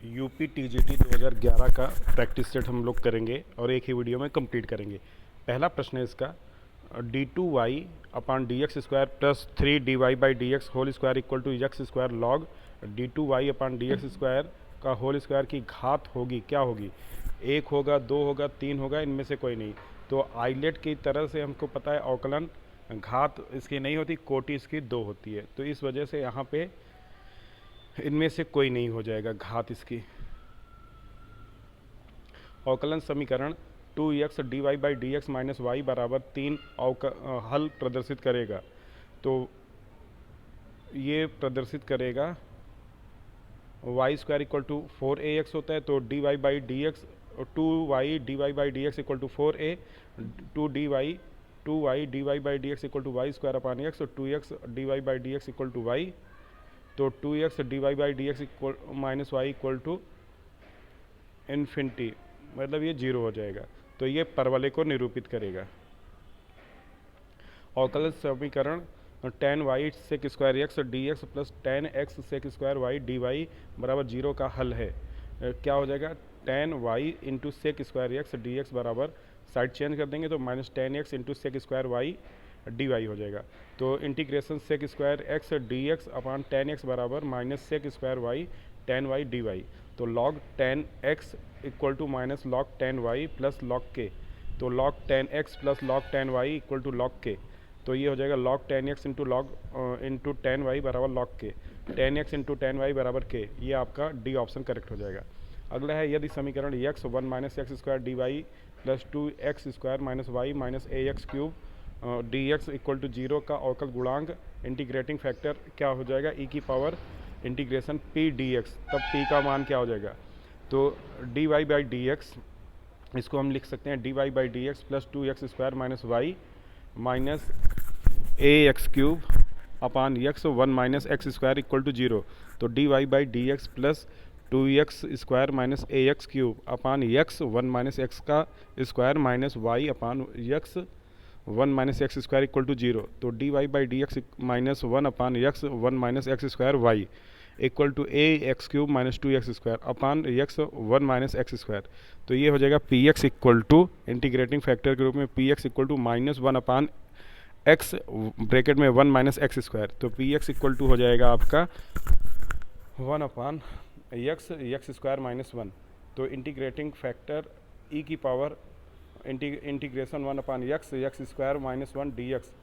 UP TGT 2011 का practice set हम लोग करेंगे और एक ही वीडियो में कंप्लीट करेंगे। पहला प्रश्न है इसका, d two y upon d x square plus 3 dy by D x whole square equal to x square log d two y upon d x square का होल स्क्वायर की घात होगी, क्या होगी? एक होगा, दो होगा, तीन होगा, इनमें से कोई नहीं। तो आइलेट की तरह से हमको पता है अवकलन घात इसकी नहीं होती, कोटि इसकी दो होती है। तो इस वजह से यहाँ पे इनमें से कोई नहीं हो जाएगा घात इसकी। अवकलन समीकरण 2x d Y by D x minus y बराबर 3 हल प्रदर्शित करेगा। तो ये प्रदर्शित करेगा Y square equal to 4ax होता है, तो D Y by D x 2y d Y by D x equal to 4a, 2y d Y by D x equal to y square upon x, 2x d Y by D x equal to y. तो 2x d Y by D x equal minus y equal to infinity, मतलब ये zero हो जाएगा। तो ये परवलय को निरूपित करेगा। अवकलन समीकरण tan y sec square x D x plus tan x sec square y d y बराबर जीरो का हल है। क्या हो जाएगा? tan y into sec square x D x बराबर, साइड चेंज कर देंगे तो minus tan x into sec square y d y हो जाएगा। तो integration sec square x D x upon tan x बराबर माइनस सेक स्क्वायर वाई tan y d y. तो log tan x equal to minus log tan y plus log k। तो log tan x plus log tan y equal to log k। तो ये हो जाएगा log tan x into tan y बराबर log k। tan x into tan y बराबर k। ये आपका D option correct हो जाएगा। अगला है, यदि समीकरण x 1 minus x square d y plus 2x square minus Y minus A x cube d x equal to zero का अवकल गुणांक इंटीग्रेटिंग फैक्टर क्या हो जाएगा? ई की power integration P D x. तब p का मान क्या हो जाएगा? तो D Y by D X, इसको हम लिख सकते हैं D Y by D x plus 2x square minus Y minus A x cube upon X 1 minus x square equal to zero. तो D Y by D x plus 2x square minus A x cube upon X 1 minus X का square minus Y upon X 1 minus x square equal to zero. तो D Y by D x minus 1 upon X 1 minus x square Y equal to A x cube minus 2x square upon X 1 minus x square. तो ये हो जाएगा P X equal to integrating factor के रूप में P X equal to minus 1 upon X bracket में 1 minus x square. तो P X equal to हो जाएगा आपका 1 अपान एक्स स्क्वायर माइनस 1। तो इंटीग्रेटिंग फैक्टर ई की power integration 1 upon X square minus 1 D x.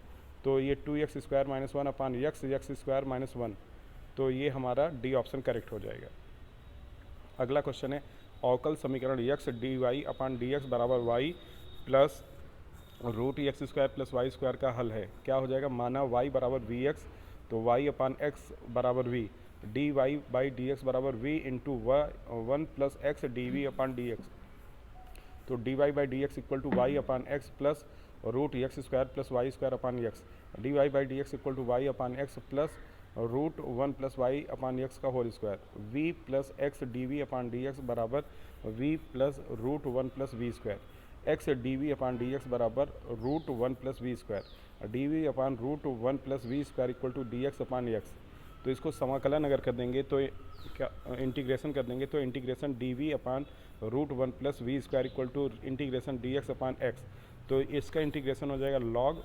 तो ये 2x square minus 1 upon X square minus 1। तो ये हमारा डी ऑप्शन करेक्ट हो जाएगा। अगला क्वेश्चन है, अवकल समीकरण X D Y upon D x बराबर Y plus root x square plus Y square का हल है। क्या हो जाएगा? माना y बराबर वी एक्स, तो y अपान एक्स बराबर v, D Y by D x बराबर v into 1 plus X D we upon D x. तो D Y by D x equal to Y upon X plus root x square plus Y square upon X. D Y by D x equal to Y upon X plus root 1 plus Y upon x का whole square. V plus X D we upon D x बराबर V plus root 1 plus we square. X D we upon D x बराबर root 1 plus we square. D we upon root 1 plus we square equal to D x upon x. तो इसको समाकलन अगर कर देंगे तो क्या इंटीग्रेशन कर देंगे तो integration d we upon root 1 plus we square equal to integration D x upon x. तो इसका इंटीग्रेशन हो जाएगा लॉग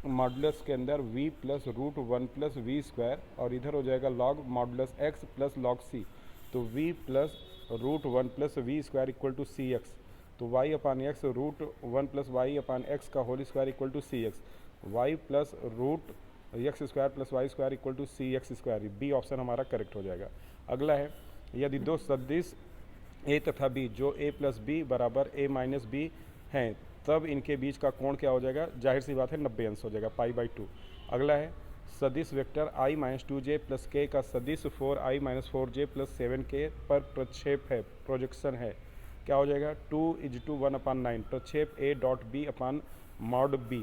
मॉडुलस के अंदर v plus root 1 plus we square, और इधर हो जाएगा log modulus x plus log c। तो v plus root 1 plus we square equal to c x. तो y upon x root 1 plus Y upon x का whole square equal to c x. Y plus root x square plus Y square equal to c x square. B option हमारा correct हो जाएगा। अगला है, यदि दो सदिश a तथा b जो a प्लस बी बराबर a माइनस बी हैं, तब इनके बीच का कोण क्या हो जाएगा? जाहिर सी बात है 90 अंश हो जाएगा, पाई बाई 2। अगला है, सदिश vector i minus 2j plus k का सदिश 4i minus 4j plus 7k पर प्रक्षेप है, प्रोजेक्शन है। क्या हो जाएगा? 2:1 अपान 9 प्रक्षेप a dot b upon mod b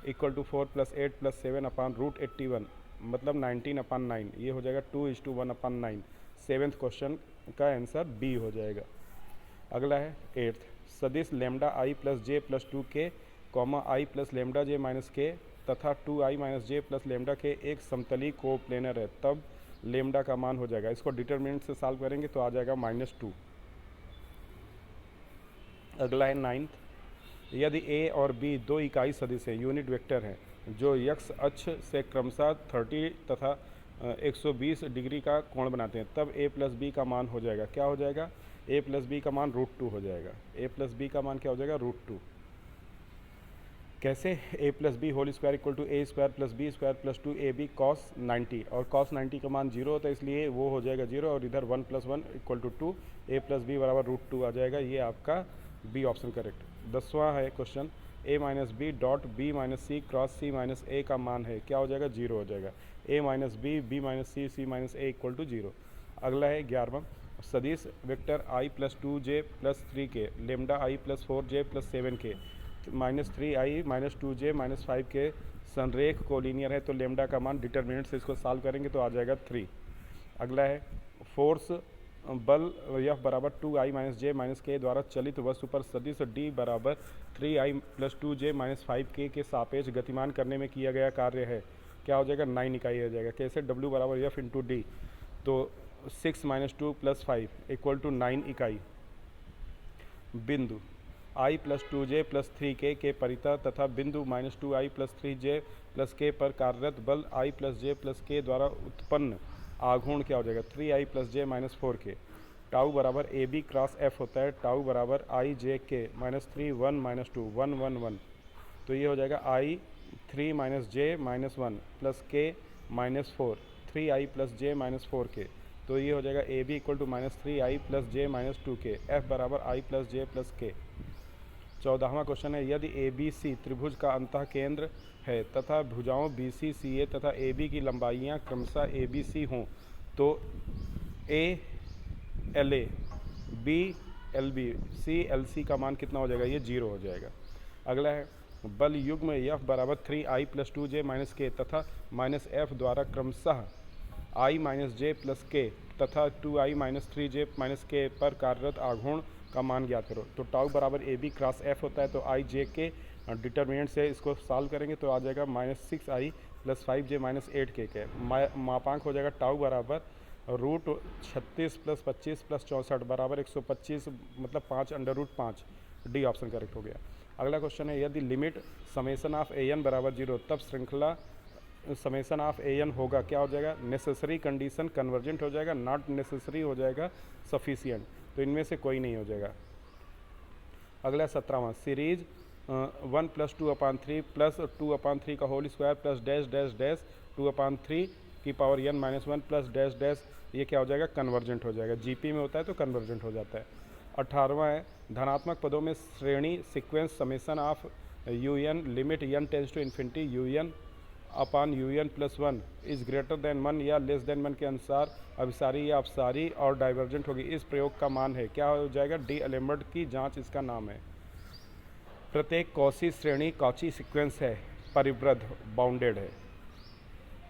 equal to 4 plus 8 plus 7 upon root 81, मतलब 19 अपान 9। ये हो जाएगा 2:1 अपान 9। सेवेंथ क्वेश्चन का आंसर बी हो जाएगा। अगला है, एट्थ, सदिश lambda i plus j plus 2k comma i plus lambda j minus k तथा 2i माइनस जे प्लस लेमडा के एक समतली कोप्लेनर है, तब लेमडा का मान हो जाएगा। इसको डिटरमिनेंट से सॉल्व करेंगे तो आ जाएगा -2। अगला है 9th, यदि ए और बी दो इकाई सदिश हैं, यूनिट वेक्टर हैं, जो x अक्ष से क्रमशः 30 तथा 120 डिग्री का कोण बनाते हैं, तब a प्लस बी का मान हो जाएगा, क्या हो जाएगा, a प्लस बी का मान √2 हो जाएगा। a प्लस बी का मान क्या हो जाएगा, √2। कैसे, a plus b whole square equal to a square plus B square plus 2ab cos 90, और cos 90 का मान 0 होता है, इसलिए वो हो जाएगा 0, और इधर 1 + 1 = 2, a प्लस बी बराबर √2 आ जाएगा। ये आपका बी ऑप्शन करेक्ट। 10वां है question, a minus B dot B minus C cross C minus A का मान है, क्या हो जाएगा, 0 हो जाएगा। a minus B B minus C minus A = 0। अगला है 11वां, सदिश vector i + 2j + 3k lambda i + 4j + 7k -3i -2j -5k संरेख कोलिनियर है, तो लेमडा का मान डिटरमिनेंट से इसको सॉल्व करेंगे तो आ जाएगा 3। अगला है फोर्स बल F बराबर 2i - j - k द्वारा चलित वस्तु पर सदिश D बराबर 3i + 2j - 5k के सापेक्ष गतिमान करने में किया गया कार्य है, क्या हो जाएगा, 9 इकाई हो जाएगा। कैसे, W बराबर F × D, तो 6 - 2 + 5 = 9 इकाई। बिंदु i + 2j + 3k के परितः तथा बिंदु -2i + 3j + k पर कार्यरत बल i + j + k द्वारा उत्पन्न आघूर्ण क्या हो जाएगा, 3i + j - 4k। टाउ बराबर AB क्रॉस F होता है, टाउ बराबर i j k -3 1 - 2 1 1 1, तो ये हो जाएगा i 3 - j - 1 + k -4 3i + j - 4k, तो ये हो जाएगा AB = -3i + j - 2k, F बराबर i + j + k। 14वां क्वेश्चन है, यदि ABC त्रिभुज का अंतः केंद्र है तथा भुजाओं BC CA तथा AB की लंबाइयां क्रमशः ABC हों, तो A LA B LB C LC का मान कितना हो जाएगा, ये 0 हो जाएगा। अगला है बल युग्म F बराबर 3i + 2j - k तथा -F द्वारा क्रमशः i - j + k तथा 2i - 3j - k पर कार्यरत आघूर्ण का मान ज्ञात करो। तो टाउ बराबर AB क्रॉस F होता है, तो i j k डिटरमिनेंट से इसको सॉल्व करेंगे तो आ जाएगा -6i + 5j - 8k के। मापांक हो जाएगा टाउ बराबर √36 + 25 + 64 बराबर 125, मतलब 5 √5। डी ऑप्शन करेक्ट हो गया। अगला क्वेश्चन है, यदि लिमिट समेसन ऑफ an बराबर 0, तब श्रृंखला समेसन ऑफ an होगा, क्या हो जाएगा, नेसेसरी कंडीशन कन्वर्जेंट हो जाएगा, नॉट नेसेसरी हो जाएगा, सफिशिएंट, तो इनमें से कोई नहीं हो जाएगा। अगला 17वां, सीरीज 1 + 2/3 + 2/3 का whole square plus dash dash dash 2/3 की power n - 1 plus dash dash, ये क्या हो जाएगा, कन्वर्जेंट हो जाएगा। जीपी में होता है तो कन्वर्जेंट हो जाता है। 18वां है, धनात्मक पदों में श्रेणी sequence summation of un limit n tends to infinity un upon un + 1 is greater than 1 या लेस देन 1 के अनुसार अभिसारी या अपसारी और डाइवर्जेंट होगी। इस प्रयोग का मान है, क्या हो जाएगा, डी एलेम्बर्ट की जांच इसका नाम है। प्रत्येक कॉची श्रेणी कॉची सीक्वेंस है, परिबद्ध बाउंडेड है।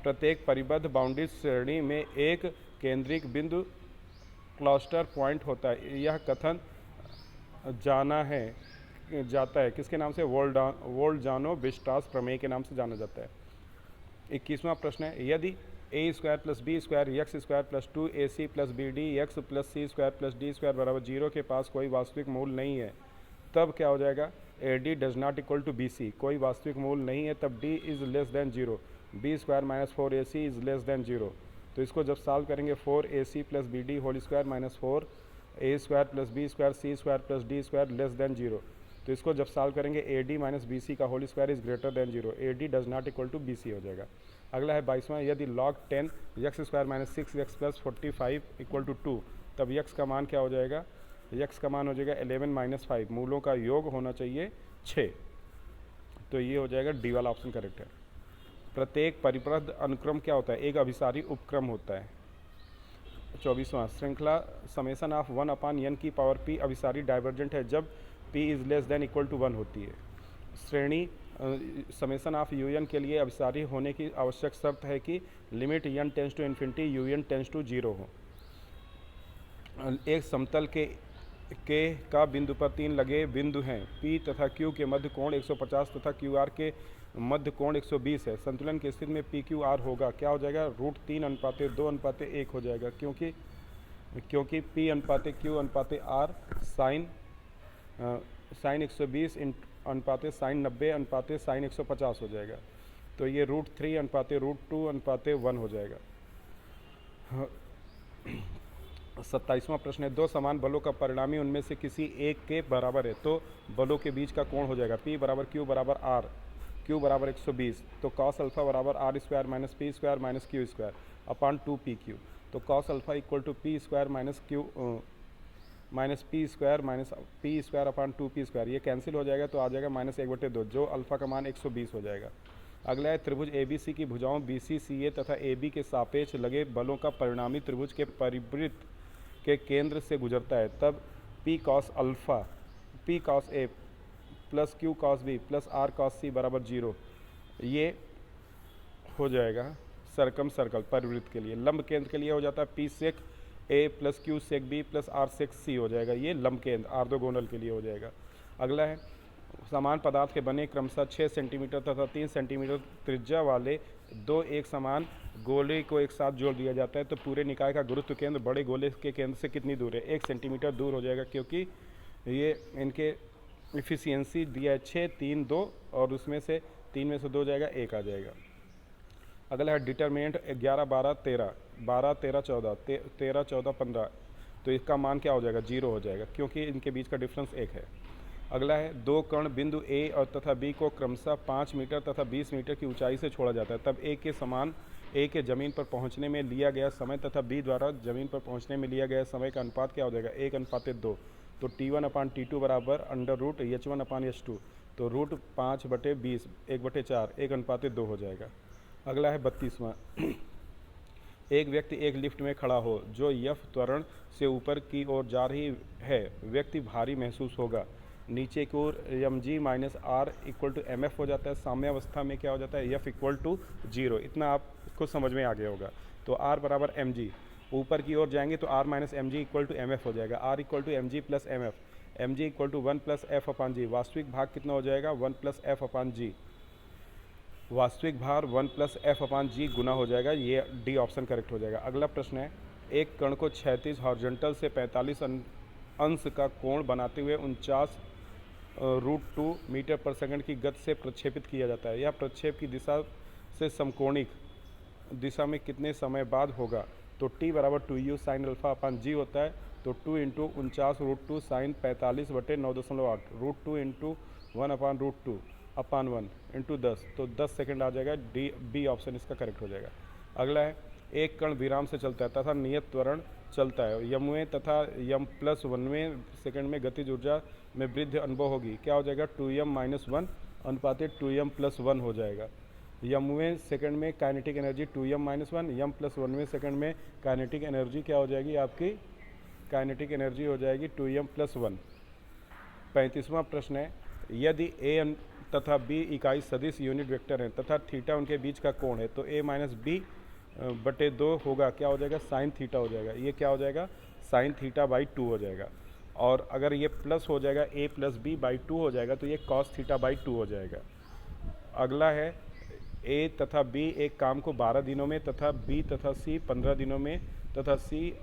प्रत्येक परिबद्ध बाउंडेड श्रेणी में एक केंद्रिक बिंदु क्लस्टर पॉइंट होता है। यह कथन जाता है किसके नाम से, वोल्टानो विस्टास प्रमेय के नाम से जाना जाता है। 21वां प्रश्न है, यदि a² + b² x² + 2ac + bd x + c² + d² बराबर 0 के पास कोई वास्तविक मूल नहीं है, तब क्या हो जाएगा, AD does not equal to BC, कोई वास्तविक मूल नहीं है तब D is less than 0, b² - 4ac is less than 0। तो इसको जब सॉल्व करेंगे 4ac + bd whole square - 4a² + b² c² + d² less than 0, तो इसको जब सॉल्व करेंगे AD - BC का whole square is greater than 0, AD does not equal to BC हो जाएगा। अगला है 22वां, यदि log 10 x² - 6x + 45 = 2, तब x का मान क्या हो जाएगा, x का मान हो जाएगा 11 - 5, मूलों का योग होना चाहिए 6, तो ये हो जाएगा डी वाला ऑप्शन करेक्ट है। प्रत्येक परिबद्ध अनुक्रम क्या होता है, एक अभिसारी उपक्रम होता है। 24वां, श्रृंखला समेसन ऑफ 1/n की पावर p अभिसारी डाइवर्जेंट है जब p is less than equal to 1 होती है। श्रेणी समेसन ऑफ un के लिए अभिसारी होने की आवश्यक शर्त है कि limit n tends to infinity un tends to 0 हो। एक समतल के के का बिंदु पर 3 लगे बिंदु हैं। P तथा Q के मध्य कोण 150 तथा QR के मध्य कोण 120 है। संतुलन की स्थिति में PQR होगा, क्या हो जाएगा, √3:2:1 हो जाएगा, क्योंकि P अनुपाते Q अनुपाते R साइन 120 अनुपाते साइन 90 अनुपाते साइन 150 हो जाएगा। तो ये √3:√2:1 हो जाएगा। 27वां प्रश्न है, दो समान बलों का परिणामी उनमें से किसी एक के बराबर है तो बलों के बीच का कोण हो जाएगा P बराबर Q बराबर R, Q बराबर 120, तो cos अल्फा बराबर R square minus p square minus q square upon 2PQ। तो cos alpha equal to p square minus q minus p square minus p square upon 2P square, ये cancel हो जाएगा तो आ जाएगा -1/2, जो अल्फा का मान 120 हो जाएगा। अगला है, त्रिभुज ABC की भुजाओं BC CA तथा AB के सापेक्ष लगे बलों का परिणामी त्रिभुज के परिवृत्त के केंद्र से गुजरता है, तब P cos alpha P cos A plus Q cos B plus R cos C बराबर 0, ये हो जाएगा सरकम सर्कल परिवृत्त के लिए। लंब केंद्र के लिए हो जाता है P sec A plus Q sec B plus R sec C हो जाएगा, ये लंब केंद्र ऑर्थोगोनल के लिए हो जाएगा। अगला है, समान पदार्थ के बने क्रमशः 6 सेंटीमीटर तथा 3 सेंटीमीटर त्रिज्या वाले दो एक समान गोले को एक साथ जोड़ दिया जाता है, तो पूरे निकाय का गुरुत्व केंद्र बड़े गोले के केंद्र से कितनी दूर है, 1 सेंटीमीटर दूर हो जाएगा, क्योंकि ये इनके इफिशियंसी दिया है 6, 3, 2 और उसमें से 3 में से 2 जाएगा, 1 आ जाएगा। अगला है डिटर्मिनेंट 11, 12, 13, 12, 13, 14, 13, 14, 15, तो इसका मान क्या हो जाएगा, 0 हो जाएगा, क्योंकि इनके बीच का डिफरेंस 1 है। अगला है, दो कण बिंदु A और तथा B को क्रमशः 5 मीटर तथा 20 मीटर की ऊंचाई से छोड़ा जाता है, तब A के ज़मीन पर पहुंचने में लिया गया समय तथा B द्वारा ज़मीन पर पहुंचने में लिया गया समय का अनुपात क्या हो जाएगा, 1:2, तो T1/T2 बराबर √H1/H2, तो √5/20 1/4 1:2 हो जाएगा। अगला है 32वां, एक व्यक्ति एक लिफ्ट में खड़ा हो जो F त्वरण से ऊपर की ओर जा रही है, व्यक्ति भारी महसूस होगा, नीचे की ओर mg minus R equal to mf हो जाता है, साम्यावस्था में क्या हो जाता है, F इक्वल टू 0, इतना आपको समझ में आ गया होगा। तो R बराबर mg, ऊपर की ओर जाएंगे तो R minus mg equal to mf हो जाएगा, R equal to mg plus mg equal to 1 plus f upon g, वास्तविक भाग कितना हो जाएगा, 1 प्लस f अपान जी, वास्तविक भार 1 प्लस f अपान जी गुना हो जाएगा, ये डी ऑप्शन करेक्ट हो जाएगा। अगला प्रश्न है, एक कण को क्षैतिज हॉरिजॉन्टल से 45 अंश का कोण बनाते हुए 49√2 मीटर पर सेकंड की गति से प्रक्षेपित किया जाता है, यह प्रक्षेप की दिशा से समकोणिक दिशा में कितने समय बाद होगा, तो t बराबर 2u साइन अल्फा अपान जी होता है, तो 2 इंटू 49√2 साइन 45/9.8 √2 इंटू 1/√2 अपान 1 इंटू 10, तो 10 सेकंड आ जाएगा, बी ऑप्शन इसका करेक्ट हो जाएगा। अगला है, एक कण विराम से चलता है तथा नियत त्वरण चलता है, यमवें तथा यम प्लस 1वें सेकंड में गतिज ऊर्जा में वृद्धि अनुभव होगी, क्या हो जाएगा, 2m-1 अनुपाते 2m+1 हो जाएगा। यमवें सेकंड में काइनेटिक एनर्जी 2m-1, यम प्लस 1वें सेकंड में काइनेटिक एनर्जी क्या हो जाएगी, आपकी काइनेटिक एनर्जी हो जाएगी 2m+1। 35वां प्रश्न है, यदि a तथा b इकाई सदिश यूनिट वेक्टर हैं तथा थीटा उनके बीच का कोण है, तो a-b/2 होगा, क्या हो जाएगा, साइन थीटा हो जाएगा, ये क्या हो जाएगा, साइन थीटा/2 हो जाएगा। और अगर ये प्लस हो जाएगा a प्लस b/2 हो जाएगा, तो ये कॉस थीटा/2 हो जाएगा। अगला है, a तथा b एक काम को 12 दिनों में तथा b तथा c 15 दिनों में तथा c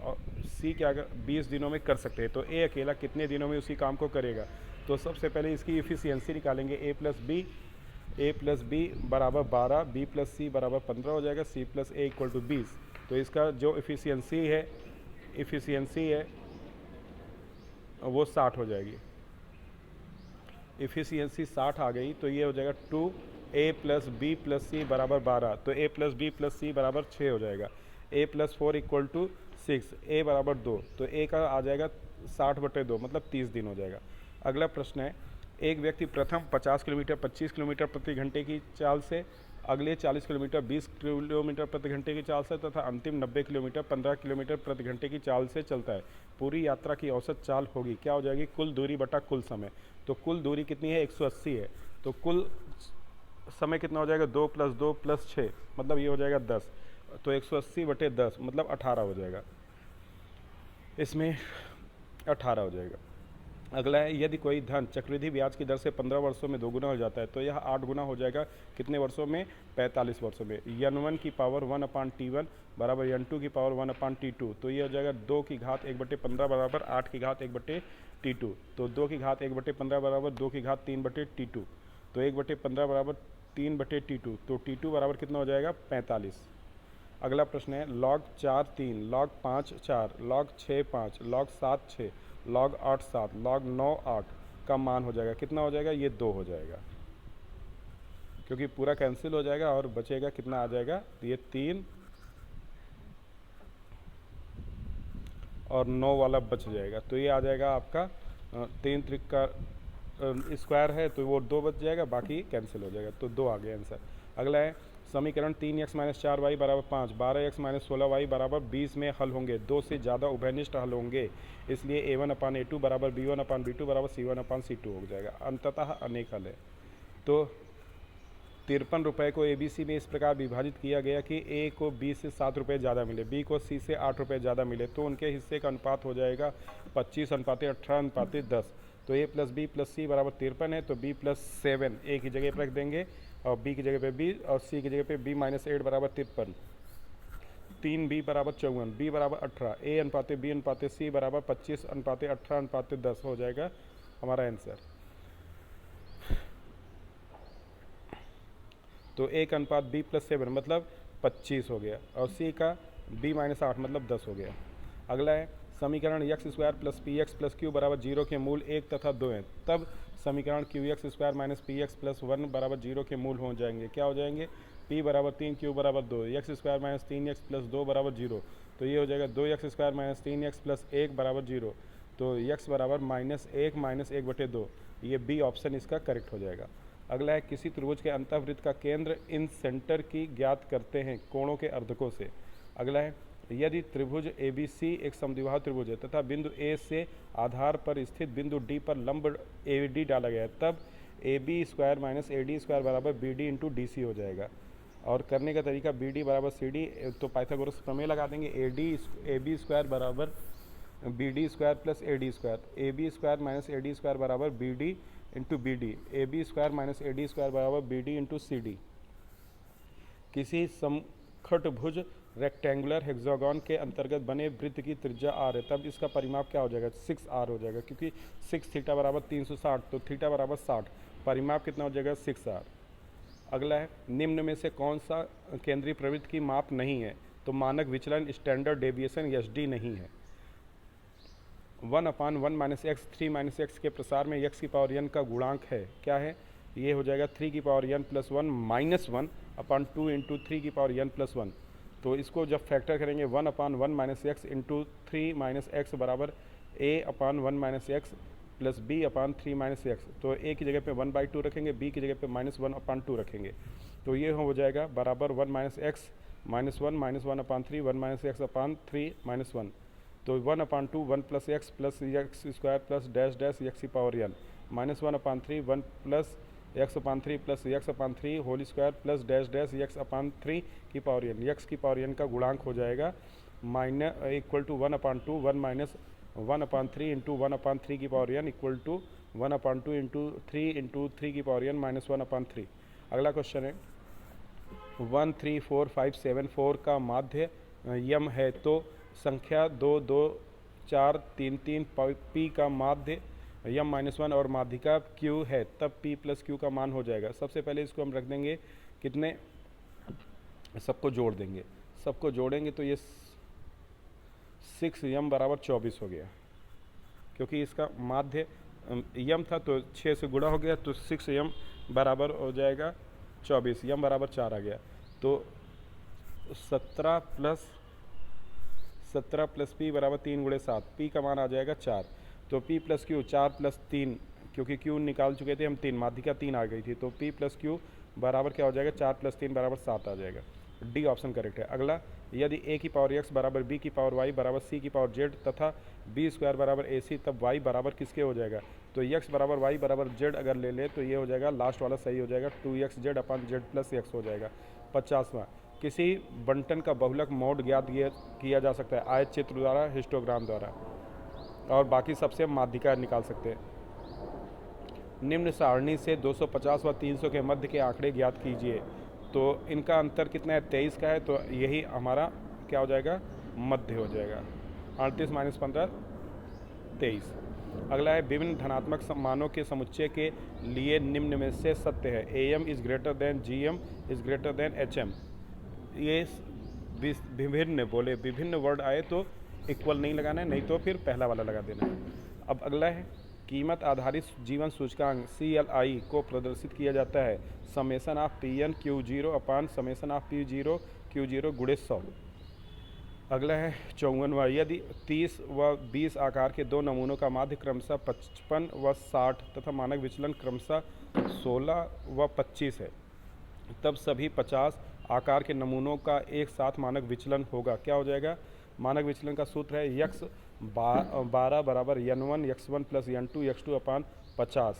क्या 20 दिनों में कर सकते हैं, तो a अकेला कितने दिनों में उसी काम को करेगा, तो सबसे पहले इसकी इफिशियंसी निकालेंगे, a प्लस b बराबर 12, b प्लस c बराबर 15 हो जाएगा, c plus a equal to 20, तो इसका जो इफिशियंसी है वो 60 हो जाएगी, इफिशियंसी 60 आ गई, तो ये हो जाएगा 2a plus b plus c बराबर 12, तो a plus b plus c बराबर 6 हो जाएगा, a plus 4 equal to 6, a बराबर 2, तो a का आ जाएगा 60/2 मतलब 30 दिन हो जाएगा। अगला प्रश्न है, एक व्यक्ति प्रथम 50 किलोमीटर 25 किलोमीटर प्रति घंटे की चाल से, अगले 40 किलोमीटर 20 किलोमीटर प्रति घंटे की चाल से तथा अंतिम 90 किलोमीटर 15 किलोमीटर प्रति घंटे की चाल से चलता है, पूरी यात्रा की औसत चाल होगी, क्या हो जाएगी, कुल दूरी बटा कुल समय, तो कुल दूरी कितनी है, 180 है, तो कुल समय कितना हो जाएगा, 2 + 2 + 6 मतलब ये हो जाएगा 10, तो 180/10 मतलब 18 हो जाएगा, इसमें 18 हो जाएगा। अगला है, यदि कोई धन चक्रवृद्धि ब्याज की दर से 15 वर्षों में दोगुना हो जाता है तो यह 8 गुना हो जाएगा कितने वर्षों में? 45 वर्षों में। n1 की पावर 1/t1 बराबर n2 की पावर 1/t2, तो ये हो जाएगा 2 की घात 1/15 बराबर 8 की घात 1/t2। तो 2 की घात 1/15 बराबर 2 की घात 3/t2, तो 1/15 बराबर 3/t2, तो t2 बराबर कितना हो जाएगा? 45। अगला प्रश्न है, log 4 3, log 5 4, log 6 5, log 7 6, log 8 7, log 9 8 का मान हो जाएगा कितना हो जाएगा? ये 2 हो जाएगा, क्योंकि पूरा कैंसिल हो जाएगा और बचेगा कितना आ जाएगा? ये 3 और 9 वाला बच जाएगा, तो ये आ जाएगा आपका 3 त्रिक का स्क्वायर है तो वो 2 बच जाएगा, बाकी कैंसिल हो जाएगा, तो 2 आ गया आंसर। अगला है, समीकरण 3x - 4y बराबर 5, 12x - 16y बराबर 20 में हल होंगे, 2 से ज़्यादा उभयनिष्ठ हल होंगे, इसलिए a1/a2 बराबर b1/b2 बराबर c1/c2 हो जाएगा। अंततः अनेक हल है। तो 53 रुपये को ABC में इस प्रकार विभाजित किया गया कि A को B से 7 रुपये ज़्यादा मिले, B को C से 8 रुपये ज़्यादा मिले, तो उनके हिस्से का अनुपात हो जाएगा 25/18/10। तो A + B + C बराबर 53 है, तो B + 7 A की जगह पर रख देंगे और B की जगह पे B और C की जगह पे B - 8 बराबर 53, 3B बराबर 54, B बराबर 18, A/B/C बराबर 25/18/10 हो जाएगा हमारा आंसर। तो A/B + 7 मतलब 25 हो गया और C का B - 8 मतलब 10 हो गया। अगला है, समीकरण x² + px + q बराबर 0 के मूल 1 तथा 2 हैं, तब समीकरण qx² - px + 1 बराबर 0 के मूल हो जाएंगे। क्या हो जाएंगे? p बराबर 3, q बराबर 2, x² - 3x + 2 बराबर 0, तो ये हो जाएगा 2x² - 3x + 1 बराबर 0, तो x बराबर -1 - 1/2, ये बी ऑप्शन इसका करेक्ट हो जाएगा। अगला है, किसी त्रिभुज के अंतःवृत्त का केंद्र इन सेंटर की ज्ञात करते हैं कोणों के अर्धकों से। अगला है, यदि त्रिभुज ABC एक समद्विबाहु त्रिभुज है तथा बिंदु A से आधार पर स्थित बिंदु D पर लंब AD डाला गया है, तब AB² - AD² बराबर BD × DC हो जाएगा। और करने का तरीका BD बराबर CD, तो पाइथागोरस प्रमेय लगा देंगे, AB² बराबर BD² + AD², AB² - AD² बराबर BD × BD, AB² - AD² बराबर BD × CD। किसी समखटभुज रेक्टेंगुलर हेक्सागोन के अंतर्गत बने वृत्त की त्रिज्या r है, तब इसका परिमाप क्या हो जाएगा? 6r हो जाएगा, क्योंकि 6 थीटा बराबर 360, तो थीटा बराबर 60, परिमाप कितना हो जाएगा? 6r। अगला है, निम्न में से कौन सा केंद्रीय प्रवृत्त की माप नहीं है? तो मानक विचलन स्टैंडर्ड डेविएशन SD नहीं है। 1/1 - x 3 - x के प्रसार में x की पावर n का गुणांक है, क्या है? ये हो जाएगा 3 की पावर n + 1 - 1/2 × 3 की पावर n + 1। तो इसको जब फैक्टर करेंगे 1/1 - x × 3 - x बराबर A/1 - x + B/3 - x, तो A की जगह पे 1/2 रखेंगे, B की जगह पे -1/2 रखेंगे, तो ये हो जाएगा बराबर 1 - x - 1 - 1/3 1 - x/3 - 1, तो 1/2 1 + x + x² + dash dash x की power n -1/3 1 + x/3 + x/3 whole square plus dash dash x/3 की पावर n, x की पावर n का गुणांक हो जाएगा = 1/2 1 - 1/3 × 1/3 की पावर n = 1/2 × 3 × 3 की पावर n -1/3। अगला क्वेश्चन है, 1 3 4 5 7 4 का माध्य यम है, तो संख्या 2 2 4 3 3 p का माध्य यम -1 और माध्यिका q है, तब p + q का मान हो जाएगा। सबसे पहले इसको हम रख देंगे कितने, सबको जोड़ देंगे, सबको जोड़ेंगे तो ये 6m बराबर 24 हो गया, क्योंकि इसका माध्य यम था तो 6 से गुणा हो गया, तो 6m बराबर हो जाएगा 24, यम बराबर 4 आ गया, तो 17 + p बराबर 3 × 7, p का मान आ जाएगा 4, तो p + q 4 + 3, क्योंकि q निकाल चुके थे हम 3, माध्यिका 3 आ गई थी, तो p + q बराबर क्या हो जाएगा? 4 + 3 बराबर 7 आ जाएगा। डी ऑप्शन करेक्ट है। अगला, यदि a की पावर x बराबर b की पावर y बराबर c की पावर z तथा b² बराबर ac, तब y बराबर किसके हो जाएगा? तो x बराबर y बराबर z अगर ले ले तो ये हो जाएगा, लास्ट वाला सही हो जाएगा, 2xz/z + x हो जाएगा। 50वां, किसी बंटन का बहुलक मोड ज्ञात किया जा सकता है आयत चित्र द्वारा, हिस्टोग्राम द्वारा। और बाकी सबसे हम माध्यिका निकाल सकते हैं। निम्न सारणी से 250 व 300 के मध्य के आंकड़े ज्ञात कीजिए। तो इनका अंतर कितना है, 23 का है, तो यही हमारा क्या हो जाएगा, मध्य हो जाएगा। 38 माइनस 15 23। अगला है विभिन्न धनात्मक मानों के समुच्चय के लिए निम्न में से सत्य है। AM is greater than GM is greater than HM। ये विभिन्न बोले, विभिन्न वर्ड आए तो इक्वल नहीं लगाना है, नहीं तो फिर पहला वाला लगा देना है। अब अगला है कीमत आधारित जीवन सूचकांक CLI को प्रदर्शित किया जाता है summation of PN Q0 upon summation of P0 Q0 गुणे 100। अगला है 54वां, यदि 30 व 20 आकार के दो नमूनों का माध्य क्रमशः 55 व 60 तथा मानक विचलन क्रमशः 16 व 25 है, तब सभी 50 आकार के नमूनों का एक साथ मानक विचलन होगा। क्या हो जाएगा, मानक विचलन का सूत्र है यक्स 12 बराबर N1 x1 plus N2 x2 अपान 50।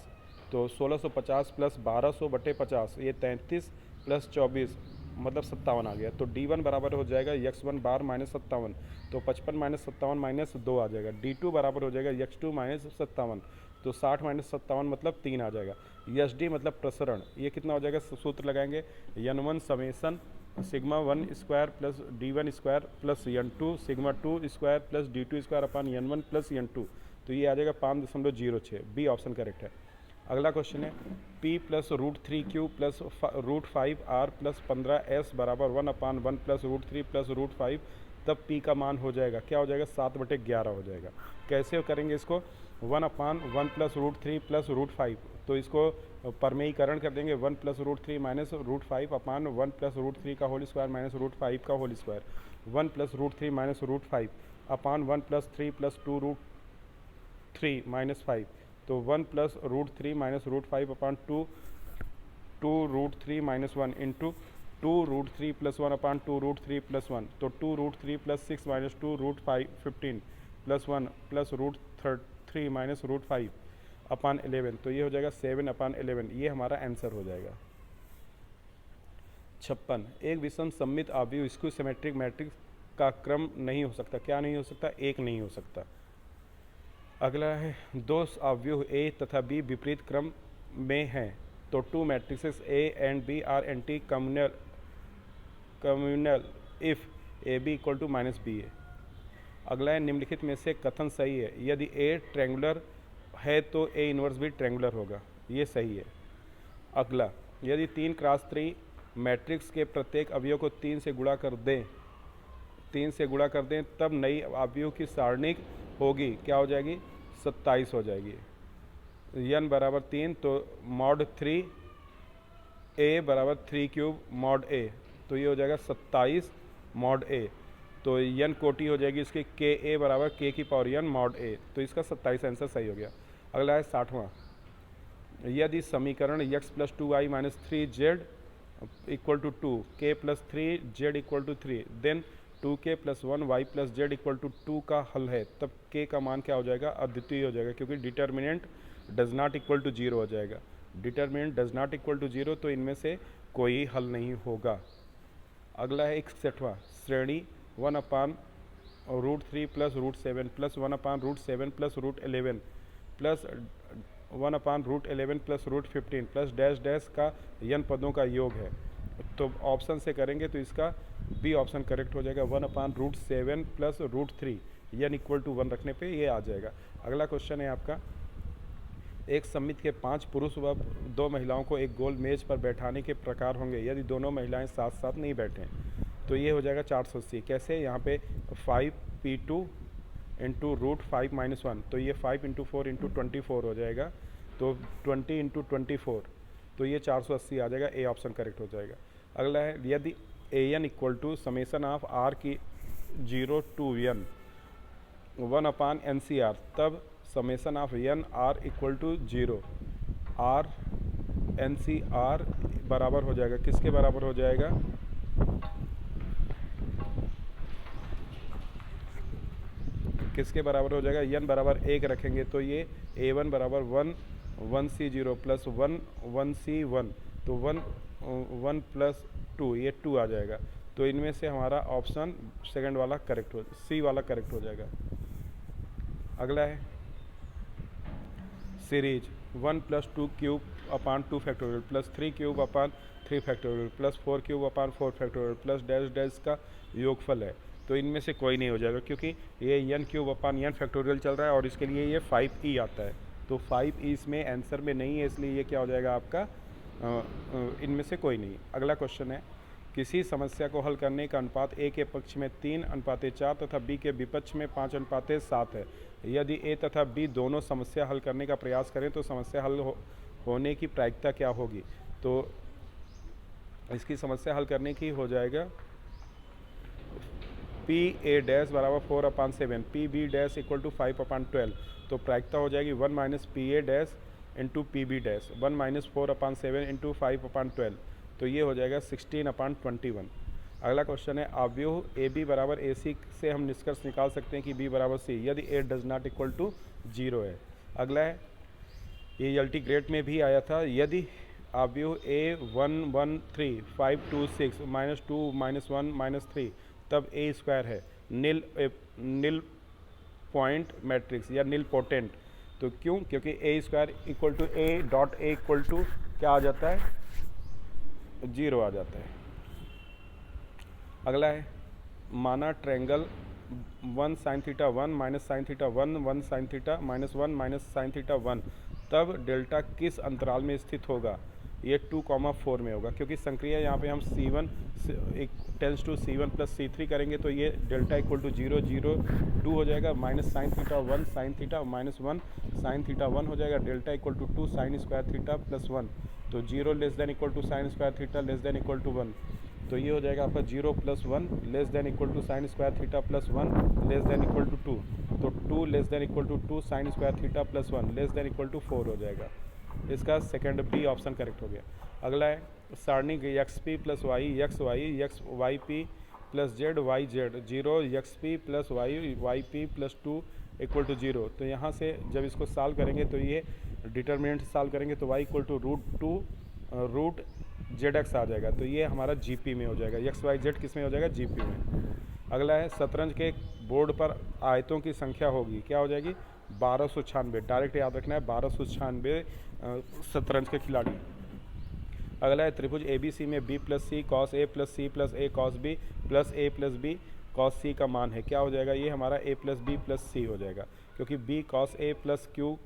तो 1650 प्लस 1200 बटे 50, ये 33 प्लस 24 मतलब 57 आ गया। तो D1 बराबर हो जाएगा x1 बार माइनस 57, तो 55 माइनस 57 माइनस 2 आ जाएगा। D2 बराबर हो जाएगा x2 माइनस 57, तो 60 माइनस 57 मतलब 3 आ जाएगा। SD मतलब प्रसरण, ये कितना हो जाएगा, सूत्र लगाएंगे N1 summation sigma 1 square plus D1 square plus N2 sigma 2 square plus D2 square upon N1 plus N2। तो ये आ जाएगा 5.06। बी ऑप्शन करेक्ट है। अगला क्वेश्चन है P plus √3Q plus √5R plus 15S बराबर 1 अपान 1 प्लस √3 प्लस √5, तब P का मान हो जाएगा, क्या हो जाएगा, 7/11 हो जाएगा। कैसे करेंगे इसको, 1 अपान 1 प्लस √3 प्लस √5, तो इसको परमेयीकरण कर देंगे 1 प्लस √3 माइनस √5 अपान 1 प्लस √3 का होल स्क्वायर माइनस √5 का होल स्क्वायर, 1 प्लस √3 माइनस √5 अपान 1 प्लस 3 प्लस 2√3 माइनस 5, तो 1 प्लस √3 माइनस √5 अपान 2√3 माइनस 1 इंटू 2√3 प्लस 1 अपान 2√3 प्लस 1, तो 2√3 plus 6 minus 2√15 plus 1 plus √3 minus √5 अपान 11, तो ये हो जाएगा 7/11। ये हमारा आंसर हो जाएगा। 56, एक विषम सममित आव्यूह स्क्यू सिमेट्रिक मैट्रिक्स का क्रम नहीं हो सकता। क्या नहीं हो सकता, एक नहीं हो सकता। अगला है दो आव्यूह A तथा B विपरीत क्रम में हैं, तो two matrices A and B are anti communal if AB equal to -B है। अगला है निम्नलिखित में से कथन सही है, यदि A ट्रैंगुलर है तो A इनवर्स भी ट्रैंगुलर होगा, ये सही है। अगला, यदि 3x3 मैट्रिक्स के प्रत्येक अवयव को 3 से गुणा कर दें तब नई अवयव की सारणी होगी, क्या हो जाएगी, 27 हो जाएगी। n बराबर 3, तो मॉड 3 A बराबर 3 क्यूब मॉड A, तो ये हो जाएगा 27 मॉड A, तो n कोटि हो जाएगी इसकी KA बराबर K की पावर n मॉड A, तो इसका 27 आंसर सही हो गया। अगला है 60वां, यदि समीकरण x plus 2i minus 3z equal to 2 k plus 3z equal to 3 then 2k plus 1y plus z equal to 2 का हल है, तब k का मान क्या हो जाएगा, अद्वितीय हो जाएगा, क्योंकि determinant does not equal to 0 हो जाएगा। Determinant does not equal to 0, तो इनमें से कोई हल नहीं होगा। अगला है 61वां, श्रेणी 1/√3 plus √7 plus 1/√7 plus √11 plus 1/√11 plus √15 plus dash dash का n पदों का योग है। तो ऑप्शन से करेंगे तो इसका बी ऑप्शन करेक्ट हो जाएगा, 1/√7 प्लस √3 n इक्वल टू 1 रखने पे ये आ जाएगा। अगला क्वेश्चन है आपका, एक समिति के 5 पुरुष व 2 महिलाओं को एक गोल मेज पर बैठाने के प्रकार होंगे यदि दोनों महिलाएं साथ साथ नहीं बैठें, तो ये हो जाएगा 480। कैसे, यहाँ पे 5p2 इंटू √5 माइनस 1, तो ये 5 इंटू 4 इंटू 24 हो जाएगा, तो 20 इंटू 24, तो ये 480 आ जाएगा, ए ऑप्शन करेक्ट हो जाएगा। अगला है, यदि an equal to summation of r की 0 टू n 1/NCR, तब summation of n r equal to 0 r NCR बराबर हो जाएगा, किसके बराबर हो जाएगा, किसके बराबर हो जाएगा, n बराबर 1 रखेंगे तो ये a1 बराबर 1c0 प्लस 1c1, तो 1 प्लस 2, ये 2 आ जाएगा। तो इनमें से हमारा ऑप्शन सेकंड वाला करेक्ट हो, सी वाला करेक्ट हो जाएगा। अगला है सीरीज 1 + 2 क्यूब अपान 2 फैक्टोरियल प्लस 3 क्यूब अपान 3 फैक्टोरियल प्लस 4 क्यूब अपान 4 फैक्टोरियल प्लस डैश डैश का योगफल है। तो इनमें से कोई नहीं हो जाएगा क्योंकि ये n क्यूब अपान n फैक्टोरियल चल रहा है और इसके लिए ये 5e आता है। तो 5e इसमें आंसर में नहीं है, इसलिए ये क्या हो जाएगा आपका इनमें से कोई नहीं। अगला क्वेश्चन है किसी समस्या को हल करने का अनुपात a के पक्ष में 3:4 तथा b के विपक्ष में 5:7 है। यदि a तथा b दोनों समस्या हल करने का प्रयास करें तो समस्या हल होने की प्रायिकता क्या होगी। तो इसकी समस्या हल करने की हो जाएगा पी ए डैश बराबर 4/7 P B dash equal to 5/12। तो प्रायिकता हो जाएगी 1 minus P A dash into P B dash 1 minus 4/7 into 5/12। तो ये हो जाएगा 16/21। अगला क्वेश्चन है अवयव ए बी बराबर ए सी से हम निष्कर्ष निकाल सकते हैं कि बी बराबर सी यदि ए डज नॉट इक्वल टू 0 है। अगला है ये अल्टीग्रेट में भी आया था, यदि अवयव ए 1 1 3 5 2 6 -2 -1 -3 तब ए स्क्वायर है नील पॉइंट मैट्रिक्स या नील पोटेंट। तो क्यों? क्योंकि A square equal to A dot A equal to क्या आ जाता है 0 आ जाता है। अगला है माना triangle 1 sin theta 1 minus sine theta 1 1 sin theta -1 minus sine theta 1 तब डेल्टा किस अंतराल में स्थित होगा। ये 2,4 में होगा क्योंकि संक्रिया यहाँ पे हम C1 tense to C1 plus C3 करेंगे तो ये डेल्टा इक्वल टू 0 0 2 हो जाएगा minus sine theta 1 sine theta -1 sine theta 1 हो जाएगा delta equal to 2 sine square theta plus 1। तो 0 less than equal to sine square theta less than equal to 1। तो ये हो जाएगा आपका 0 + 1 less than equal to sine square theta plus 1 less than equal to 2। तो 2 less than equal to 2 sine square theta plus 1 less than equal to 4 हो जाएगा। इसका second B option correct हो गया। अगला है सारणी x p plus y x y p plus z y z 0 x p plus y p plus 2 equal to 0। तो यहाँ से जब इसको सॉल्व करेंगे तो ये डिटर्मिनेंट सॉल्व करेंगे तो y equal to root Z X आ जाएगा। तो ये हमारा जीपी में हो जाएगा, एक्स वाई जेड किस में हो जाएगा जीपी में। अगला है शतरंज के बोर्ड पर आयतों की संख्या होगी, क्या हो जाएगी 1296। डायरेक्ट याद रखना है 1296 शतरंज के खिलाड़ी। अगला है त्रिभुज ए बी सी में B plus C cos A plus C plus A cos B plus A plus B cos C का मान है, क्या हो जाएगा ये हमारा ए प्लस बी प्लस सी हो जाएगा क्योंकि B cos A plus Q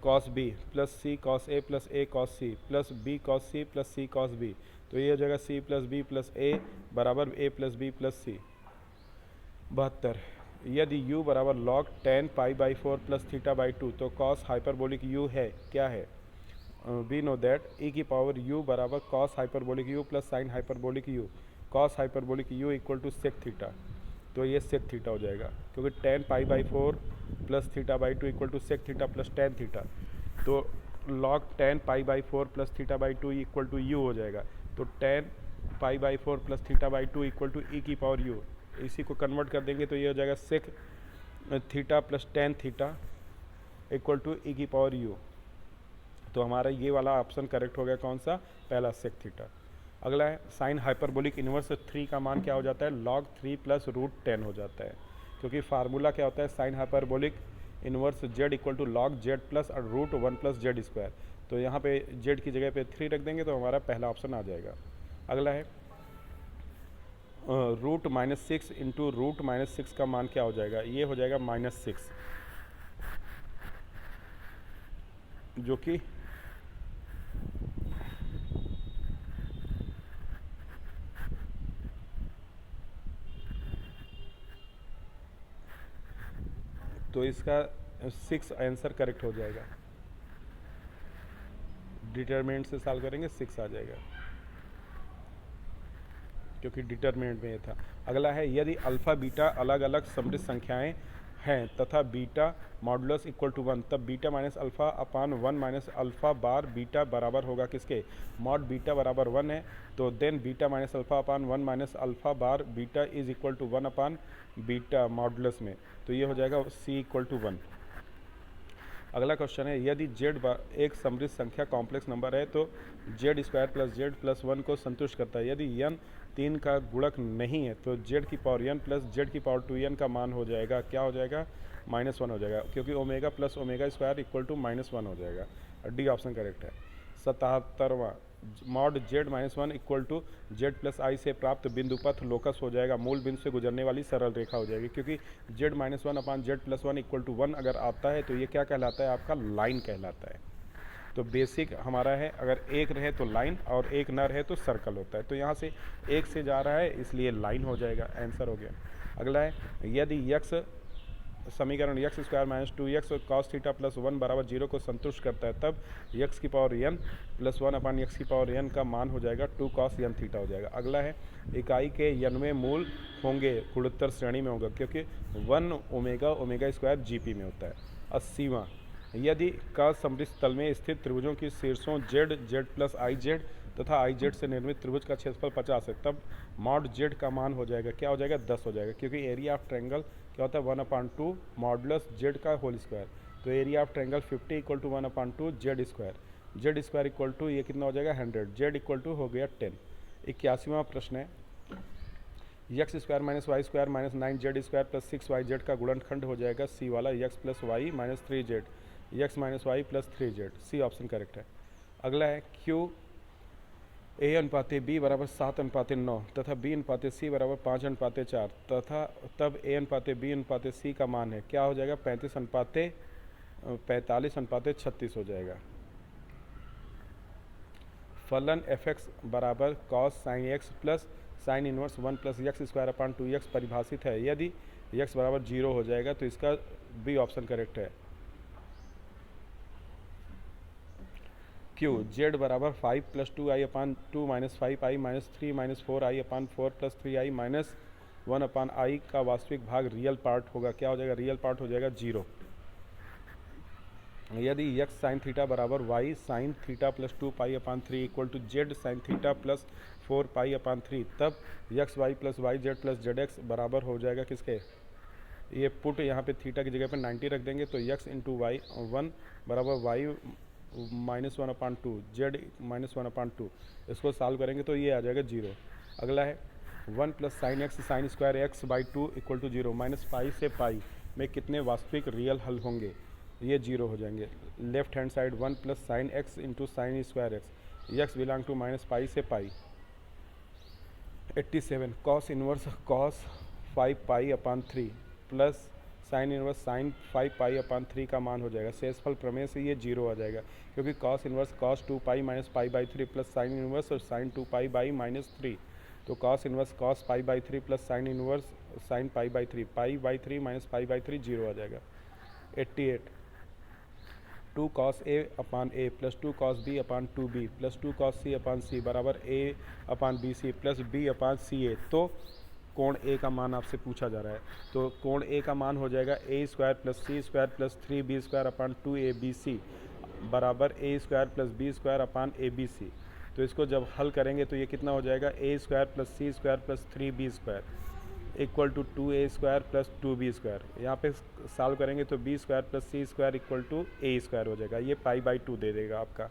cos B plus C cos A plus A cos C plus B cos C plus C cos B. तो ये हो जाएगा C plus B plus A बराबर ए plus B plus सी। 72 यदि u बराबर log 10 π/4 plus θ/2 तो cos hyperbolic u है, क्या है। वी नो दैट e की पावर u बराबर cos hyperbolic u plus sine hyperbolic u cos hyperbolic u equal to sec theta. तो ये सेक थीटा हो जाएगा क्योंकि 10 π/4 plus θ/2 equal to sec theta plus tan theta. तो log 10 π/4 plus θ/2 equal to u हो जाएगा। तो 10 π/4 प्लस θ/2 इक्वल टू e की पावर u। इसी को कन्वर्ट कर देंगे तो ये हो जाएगा sec theta plus tan theta equal to e की पावर u। तो हमारा ये वाला ऑप्शन करेक्ट हो गया, कौन सा पहला सेक थीटा। अगला है साइन हाइपरबोलिक इनवर्स 3 का मान क्या हो जाता है log 3 प्लस √10 हो जाता है क्योंकि फार्मूला क्या होता है sine hyperbolic inverse z equal to log z plus √1 plus z square. तो यहाँ पे z की जगह पे 3 रख देंगे तो हमारा पहला ऑप्शन आ जाएगा। अगला है √-6 इंटू √-6 का मान क्या हो जाएगा, ये हो जाएगा -6 जो कि तो इसका 6 आंसर करेक्ट हो जाएगा। डिटरमिनेंट से सॉल्व करेंगे 6 आ जाएगा क्योंकि डिटरमिनेंट में ये था। अगला है यदि अल्फ़ा बीटा अलग अलग समृद्ध संख्याएं हैं तथा बीटा मॉडुलस इक्वल टू 1 तब beta minus alpha upon 1 minus alpha bar beta बराबर होगा किसके, मॉड बीटा बराबर 1 है तो then beta minus alpha upon 1 minus alpha bar beta is equal to 1 upon beta modulus में। तो ये हो जाएगा c इक्वल टू 1। अगला क्वेश्चन है यदि z एक समृद्ध संख्या कॉम्प्लेक्स नंबर है तो z² प्लस z प्लस 1 को संतुष्ट करता है। यदि n 3 का गुणक नहीं है तो जेड की पावर n प्लस जेड की पावर 2n का मान हो जाएगा, क्या हो जाएगा, -1 हो जाएगा, क्योंकि omega plus omega square equal to -1 हो जाएगा। डी ऑप्शन करेक्ट है। 77वां, mod Z -1 equal to Z plus I से प्राप्त बिंदु पथ लोकस हो जाएगा, मूल बिंदु से गुजरने वाली सरल रेखा हो जाएगी, क्योंकि z -1 upon z plus 1 equal to 1 अगर आता है तो ये क्या कहलाता है, आपका लाइन कहलाता है। तो बेसिक हमारा है, अगर एक रहे तो लाइन और एक न रहे तो सर्कल होता है। तो यहाँ से एक से जा रहा है इसलिए लाइन हो जाएगा, आंसर हो गया। अगला है, यदि यक्स समीकरण एक्स स्क्वायर माइनस 2x और कॉस थीटा प्लस 1 बराबर 0 को संतुष्ट करता है, तब x की power n plus 1 upon x की पावर n का मान हो जाएगा 2 कॉस n थीटा हो जाएगा। अगला है, इकाई के n वें मूल होंगे गुणोत्तर श्रेणी में होगा, क्योंकि 1 ओमेगा ओमेगा स्क्वायर जीपी में होता है। 80वां, यदि का समृद्ध तल में स्थित त्रिभुजों की शीर्षों Z Z plus I Z तथा आई जेड से निर्मित त्रिभुज का क्षेत्रफल 50 है, तब मॉड जेड का मान हो जाएगा, क्या हो जाएगा, 10 हो जाएगा, क्योंकि एरिया ऑफ ट्रायंगल क्या होता है, 1/2 मॉडुलस जेड का होल स्क्वायर। तो area of triangle 50 equal to 1/2 z square equal to ये कितना हो जाएगा 100, जेड इक्वल टू हो गया 10। 81वां प्रश्न है, x square minus Y square minus 9 z square plus 6 YZ का गुणनखंड हो जाएगा सी वाला x plus y minus 3Z, x minus y plus 3Z, C option correct है। अगला है, क्यू A/B बराबर 7/9 तथा B/C बराबर 5/4 तथा तब A/B/C का मान है, क्या हो जाएगा, 45/36 हो जाएगा। फलन fx बराबर cos sin x plus sine inverse 1 plus x square अपान 2x परिभाषित है, यदि x बराबर 0 हो जाएगा तो इसका बी ऑप्शन करेक्ट है। क्यू जेड बराबर 5 प्लस 2i अपान 2 minus 5i minus 3 minus 4i अपान 4 प्लस 3i माइनस 1 अपान आई का वास्तविक भाग रियल पार्ट होगा, क्या हो जाएगा, रियल पार्ट हो जाएगा 0। यदि x साइन थीटा बराबर y sine theta plus 2 pi upon 3 equal to z sine theta plus 4 pi upon 3, तब x y plus y z plus z x बराबर हो जाएगा किसके, ये पुट यहाँ पे थीटा की जगह पे 90 रख देंगे तो x इंटू वाई 1 बराबर वाई माइनस 1/2 जेड माइनस 1/2, इसको सॉल्व करेंगे तो ये आ जाएगा 0। अगला है 1 plus sine x sine square x by 2 equal to 0, minus pi से पाई में कितने वास्तविक रियल हल होंगे, ये 0 हो जाएंगे। Left hand side 1 plus sine x into sine square x belong to minus pi से pi. 87 cos inverse cos 5 pi upon 3 plus sine inverse sine 5 pi upon 3 का मान हो जाएगा, शेषफल प्रमेय से ये 0 आ जाएगा, क्योंकि cos inverse cos 2 pi minus pi by 3 plus sine inverse और साइन 2 पाई बाई माइनस 3, तो cos inverse cos pi by 3 plus sine inverse sine pi by 3 pi by 3 minus pi by 3 0 आ जाएगा। 88 2 cos A upon A plus 2 cos B upon 2B plus 2 cos C upon C बराबर A upon BC plus B upon CA। तो कोण A का मान आपसे पूछा जा रहा है, तो कोण A का मान हो जाएगा A square plus C square plus 3B square upon 2ABC बराबर A square plus B square upon ABC। तो इसको जब हल करेंगे तो ये कितना हो जाएगा, A square plus C square plus 3B square equal to 2A square plus 2B square. यहाँ पे सॉल्व करेंगे तो B square plus C square equal to A square हो जाएगा, ये पाई बाई 2 दे देगा आपका।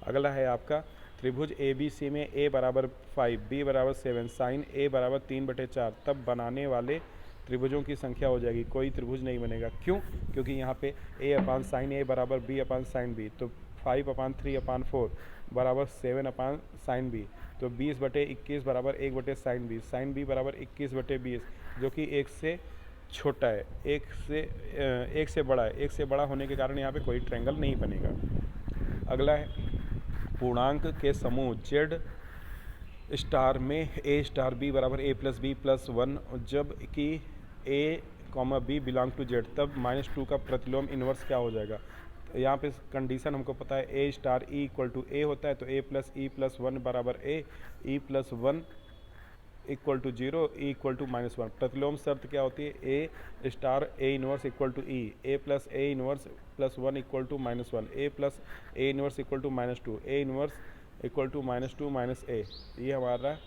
अगला है आपका त्रिभुज ABC में A बराबर 5 B बराबर 7 साइन A बराबर 3/4, तब बनाने वाले त्रिभुजों की संख्या हो जाएगी, कोई त्रिभुज नहीं बनेगा, क्यों, क्योंकि यहाँ पे A अपान साइन A बराबर B अपान साइन B, तो 5 अपान 3 अपान 4 बराबर 7 अपान साइन B, तो 20/21 बराबर 1/साइन B, साइन B बराबर 21/20, जो कि 1 से छोटा है, 1 से बड़ा है, 1 से बड़ा होने के कारण यहाँ पे कोई ट्रायंगल नहीं बनेगा। अगला है पूर्णांक के समूह जेड स्टार में A स्टार B बराबर A प्लस B प्लस 1, जब कि A, B belong to Z, तब -2 का प्रतिलोम इन्वर्स क्या हो जाएगा। तो यहाँ पे कंडीशन हमको पता है A star E equal to A होता है, तो A प्लस E प्लस 1 बराबर A, E plus 1 equal to 0, E equal to -1। प्रतिलोम शर्त क्या होती है, A star A inverse equal to E, A plus A inverse plus 1 equal to -1, A plus A inverse equal to -2, A inverse equal to -2 minus A, ये हमारा।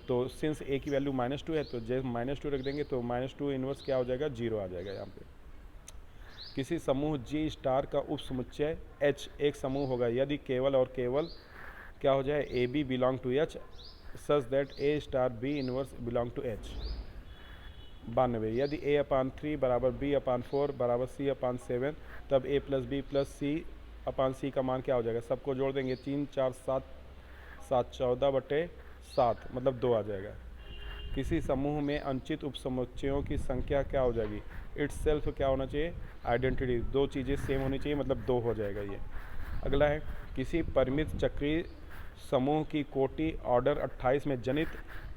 तो since A की value -2 है तो जब -2 रख देंगे तो -2 इनवर्स क्या हो जाएगा, 0 आ जाएगा यहाँ पे। किसी समूह G स्टार का उप समुच्चय H एक समूह होगा, यदि केवल और केवल क्या हो जाए AB belong to H, such that A star B inverse belong to H. 92, यदि a अपान 3 बराबर b अपान 4 बराबर c अपान 7, तब a प्लस बी प्लस सी अपान सी का मान क्या हो जाएगा? सबको जोड़ देंगे, 3 4 7 7 14/7 मतलब 2 आ जाएगा। किसी समूह में अनचित उपसमुच्चयों की संख्या क्या हो जाएगी? इट्स सेल्फ क्या होना चाहिए? आइडेंटिटी, दो चीज़ें सेम होनी चाहिए मतलब 2 हो जाएगा ये। अगला है, किसी परिमित चक्रीय समूह की कोटि ऑर्डर 28 में जनित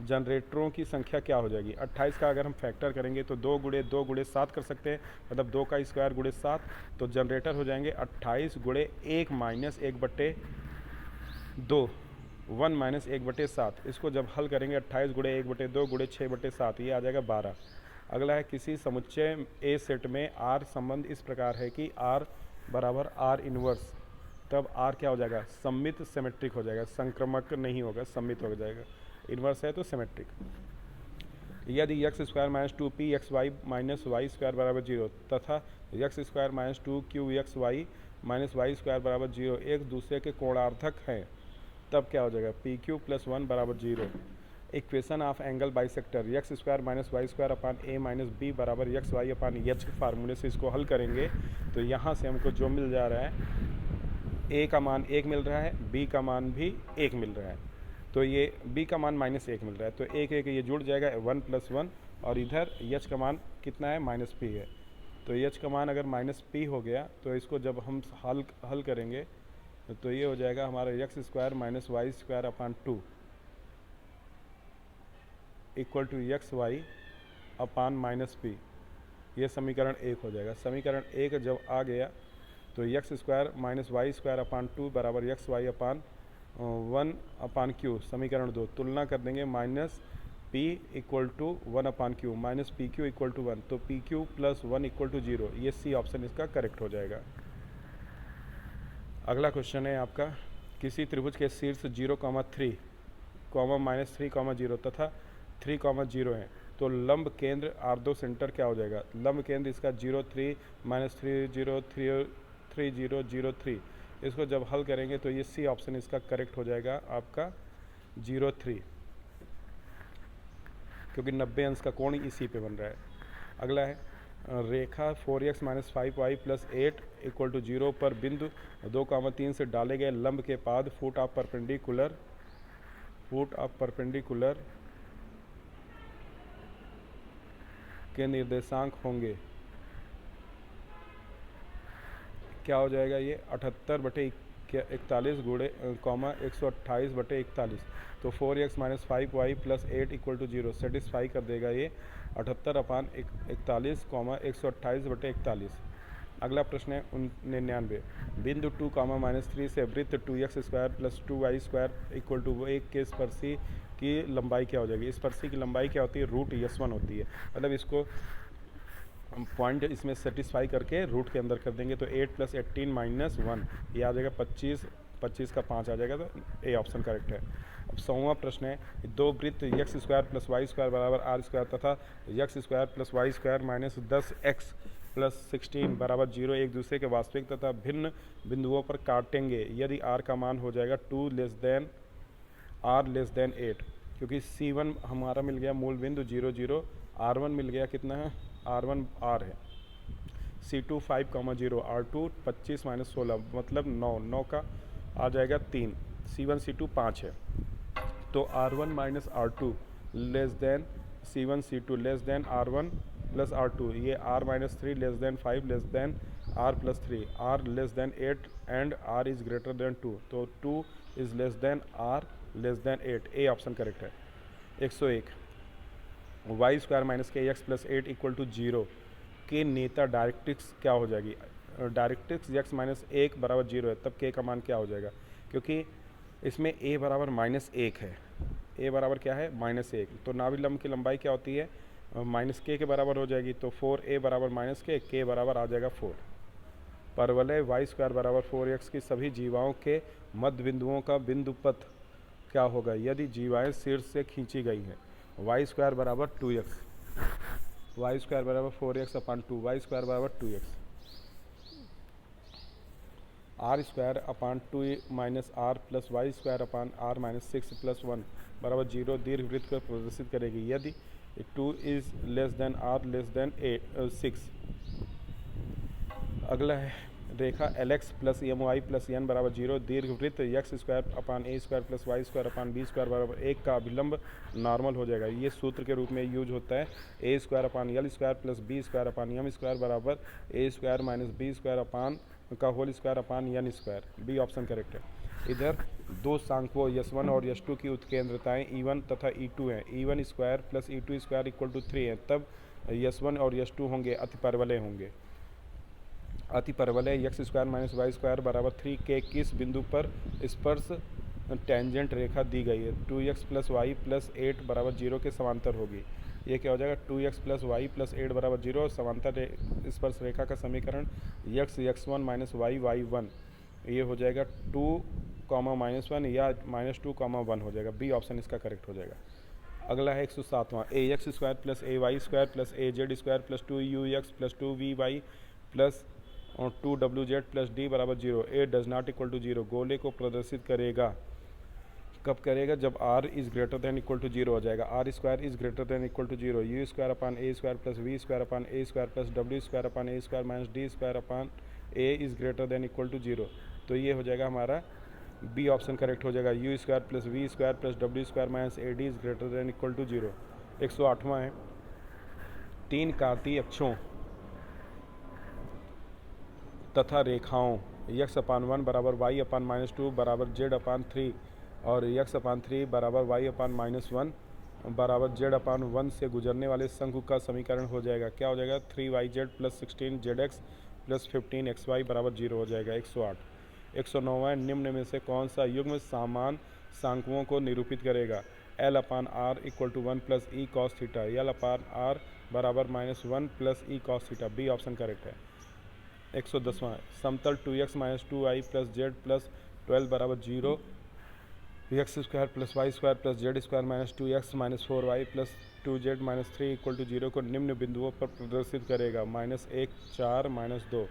जनरेटरों की संख्या क्या हो जाएगी? 28 का अगर हम फैक्टर करेंगे तो 2 गुणे 2 गुणे 7 कर सकते हैं, मतलब 2 का स्क्वायर गुणे 7, तो जनरेटर हो जाएंगे 28 गुणे 1 माइनस 1/2, 1 माइनस 1/7। इसको जब हल करेंगे 28 गुणे 1/2 गुणे 6/7, ये आ जाएगा 12। अगला है, किसी समुच्चय ए सेट में आर संबंध इस प्रकार है कि आर बराबर आर इनवर्स, तब आर क्या हो जाएगा? सममित सिमेट्रिक हो जाएगा, संक्रमक नहीं होगा, सममित हो जाएगा। इनवर्स है तो सिमेट्रिक। यदि x square minus 2p x y minus Y square बराबर 0 तथा x square minus 2q x y minus Y square बराबर 0 एक दूसरे के कोणार्थक हैं, तब क्या हो जाएगा? pq प्लस 1 बराबर 0। Equation of angle bisector x square minus Y square upon a minus b बराबर एक्स वाई अपान एच के फार्मूले से इसको हल करेंगे तो यहाँ से हमको जो मिल जा रहा है, ए का मान 1 मिल रहा है, बी का मान भी 1 मिल रहा है, तो ये बी का मान -1 मिल रहा है, तो 1 1 ये जुड़ जाएगा 1 + 1, और इधर एच का मान कितना है? -p है, तो एच का मान अगर -p हो गया तो इसको जब हम हल करेंगे तो ये हो जाएगा हमारा x square minus Y square upon 2 equal to x y upon -p। ये समीकरण 1 हो जाएगा। समीकरण 1 जब आ गया तो x square minus Y square upon 2 बराबर x y upon 1 upon q. समीकरण 2 तुलना कर देंगे, -p equal to 1 upon q minus p q equal to 1, तो p q plus 1 equal to 0, ये सी ऑप्शन इसका करेक्ट हो जाएगा। अगला क्वेश्चन है आपका, किसी त्रिभुज के शीर्ष 0,3, -3,0 तथा 3,0 है, तो लंब केंद्र आर्धो सेंटर क्या हो जाएगा? लंब केंद्र इसका 0 3 -3 0 3 3 0 0 3। इसको जब हल करेंगे तो ये सी ऑप्शन इसका करेक्ट हो जाएगा आपका 0 3, क्योंकि 90 अंश का कोण इसी पे बन रहा है। अगला है, रेखा 4x minus 5y plus 8 equal to 0 पर बिंदु 2,3 से डाले गए लंब के पाद फुट ऑफ परपेंडिकुलर के निर्देशांक होंगे। क्या हो जाएगा ये? 78/41 गुणे 128/41, तो 4x minus 5y plus 8 equal to 0 satisfy कर देगा ये 78/41, 128/41। अगला प्रश्न है 99, बिंदु 2, -3 से वृत्त 2x square plus 2y square equal to 1 के स्पर्शी की लंबाई क्या हो जाएगी? स्पर्शी की लंबाई क्या होती है? √S1 होती है, मतलब इसको पॉइंट इसमें सेटिस्फाई करके रूट के अंदर कर देंगे, तो 8 + 18 - 1, ये आ जाएगा 25, 25 का 5 आ जाएगा, तो ए ऑप्शन करेक्ट है। अब 100वां प्रश्न है, दो वृत्त x square plus Y square बराबर आर स्क्वायर तथा x square plus Y square minus 10x plus 16 बराबर 0 एक दूसरे के वास्तविक तथा भिन्न बिंदुओं पर काटेंगे यदि आर का मान हो जाएगा 2 > r < 8, क्योंकि C1 हमारा मिल गया मूल बिंदु 0 0, R1 मिल गया कितना है? R1 R है, C2 5,0, R2 25 - 16 मतलब 9, 9 का आ जाएगा 3, C1 C2 5 है, तो R1 minus R2 less than C1 C2 less than R1 plus R2, ये R minus 3 less than 5 less than R plus 3, R less than 8 and R is greater then 2, तो 2 is less then R less than 8, A option correct है। 101, Y square minus के x plus 8 equal to 0 के नेता directrix क्या हो जाएगी? Directrix x minus 1 बराबर 0 है, तब k का मान क्या हो जाएगा? क्योंकि इसमें a बराबर -1 है, a बराबर क्या है? -1, तो नाभिलंब की लंबाई क्या होती है? -k के बराबर हो जाएगी, तो 4a बराबर -k बराबर आ जाएगा 4। परवलय y स्क्वायर बराबर 4x की सभी जीवाओं के मध्य बिंदुओं का बिंदुपथ क्या होगा यदि जीवाएँ शीर्ष से खींची गई हैं? वाई स्क्वायर बराबर 2x, वाई स्क्वायर बराबर 4x अपान 2, वाई स्क्वायर बराबर 2x। R square upon 2 minus R plus Y square upon R minus 6 plus 1 बराबर 0 दीर्घवृत्त को प्रदर्शित करेगी यदि 2 is less than R less than 6। अगला है रेखा L X plus M Y plus N बराबर 0 दीर्घवृत्त एक्स स्क्वायर अपान ए square plus Y square upon B square बराबर 1 का अभिलंब नॉर्मल हो जाएगा। ये सूत्र के रूप में यूज होता है A square upon L square plus B square upon M square बराबर A square minus B square upon का whole square upon N square. B option correct है। इधर दो सांख्यों यस1 और यस2 की उत्केंद्रताएं E1 तथा E2 हैं। E1 square plus E2 square equal to 3 है, तब यस1 और यस2 होंगे अतिपरवलय होंगे। अतिपरवलय X square minus Y square बराबर 3 के किस बिंदु पर स्पर्श टेंजेंट रेखा दी गई है? 2x प्लस वाई प्लस 8 बराबर 0 के समांतर होगी। ये क्या हो जाएगा? 2x प्लस वाई प्लस 8 बराबर 0 और समांतर स्पर्श रेखा का समीकरण x1 माइनस वाई y1 ये हो जाएगा 2, -1 या -2, 1 हो जाएगा। बी ऑप्शन इसका करेक्ट हो जाएगा। अगला है 107वां A X square plus A Y square plus A Z square plus 2u(x) plus 2vy plus 2wz plus D बराबर 0। A does not equal to 0 गोले को प्रदर्शित करेगा। कब करेगा? जब r is greater than equal to 0 हो जाएगा। R square is greater than equal to 0 U square upon A square plus we square upon A square plus W square upon A square minus d square upon a is greater than equal to 0। तो ये हो जाएगा हमारा B option correct हो जाएगा। U square plus we square plus W square minus a d is greater than equal to 0। 108वां है 3 कार्तीय अक्षों तथा रेखाओं x अपान 1 बराबर y अपान -2 बराबर z अपान 3 और x अपान 3 बराबर y अपान -1 बराबर z अपान 1 से गुजरने वाले शंकु का समीकरण हो जाएगा। क्या हो जाएगा? 3yz plus 16zx plus 15xy बराबर 0 हो जाएगा। 108। 109वां निम्न में से कौन सा युग्म समान सांख्यों को निरूपित करेगा? L upon R equal to 1 plus e cos theta. L upon R बराबर -1 plus e cos theta. B option correct है। 110वां समतल 2x minus 2y plus Z plus 12 बराबर 0 x square plus Y square plus z square minus 2x minus 4y plus 2z minus 3 equal to 0 को निम्न बिंदुओं पर प्रदर्शित करेगा। -1 4 -2।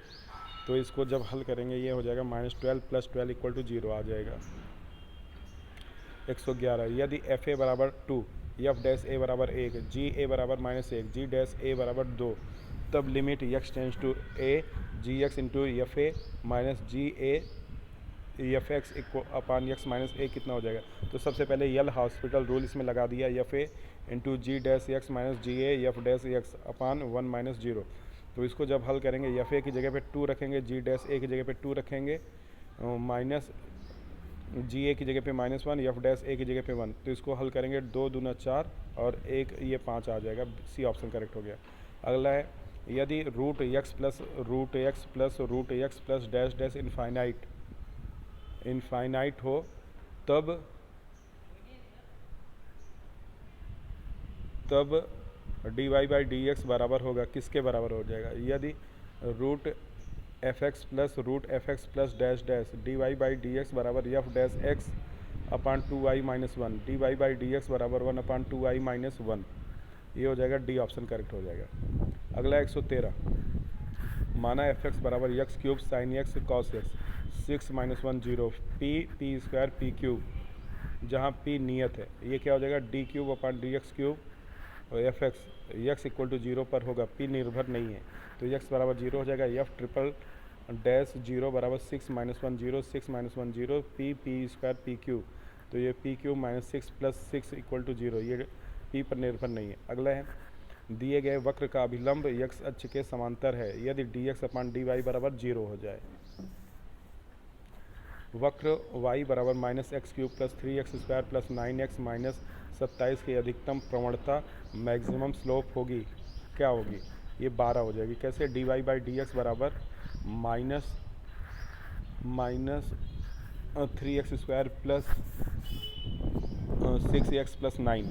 तो इसको जब हल करेंगे ये हो जाएगा -12 प्लस 12 इक्वल टू 0 आ जाएगा। 111 यदि एफ ए बराबर 2 एफ डैश ए बराबर 1 जी ए बराबर -1 जी डैश ए बराबर 2 तब limit x tends to A G X into F A minus ji A F X upon X minus A कितना हो जाएगा? तो सबसे पहले यल हॉस्पिटल रूल इसमें लगा दिया f a into g dash x minus ji A f dash x upon 1 minus 0। तो इसको जब हल करेंगे एफ ए की जगह पे 2 रखेंगे, जी डैश ए की जगह पे 2 रखेंगे, माइनस जी ए की जगह पे -1 एफ डैश ए की जगह पे 1। तो इसको हल करेंगे 2 दूना 4 और 1 ये 5 आ जाएगा। सी ऑप्शन करेक्ट हो गया। अगला है यदि root X plus root X plus dash dash infinite हो तब D Y by D x बराबर होगा किसके बराबर हो जाएगा? यदि root F x plus dash dash D Y by D x बराबर F dash x upon 2y minus 1 D Y by D x बराबर 1 अपान 2y माइनस 1 ये हो जाएगा। डी ऑप्शन करेक्ट हो जाएगा। अगला 113 माना एफ एक्स बराबर x cube sine x cos x 6 - 1 0 P square P cube जहाँ पी नियत है। ये क्या हो जाएगा? डी क्यूब अपान डी एक्स क्यूब और एफ एक्स इक्वल टू 0 पर होगा, पी निर्भर नहीं है तो एक्स बराबर 0 हो जाएगा। एफ ट्रिपल डैश 0 बराबर 6 - 1 0 6 - 1 0 पी स्क्वायर पी क्यूब तो ये p cube minus 6 plus 6 equal to 0 ये पी पर निर्भर नहीं है। अगला है दिए गए वक्र का अभिलंब x अक्ष के समांतर है यदि dx अपान dy बराबर 0 हो जाए। वक्र y बराबर -x³ plus 3x square plus 9x minus 27 की अधिकतम प्रवणता मैक्सिमम स्लोप होगी क्या होगी? ये 12 हो जाएगी। कैसे? dy बाई dx बराबर minus 3x square plus 6x plus 9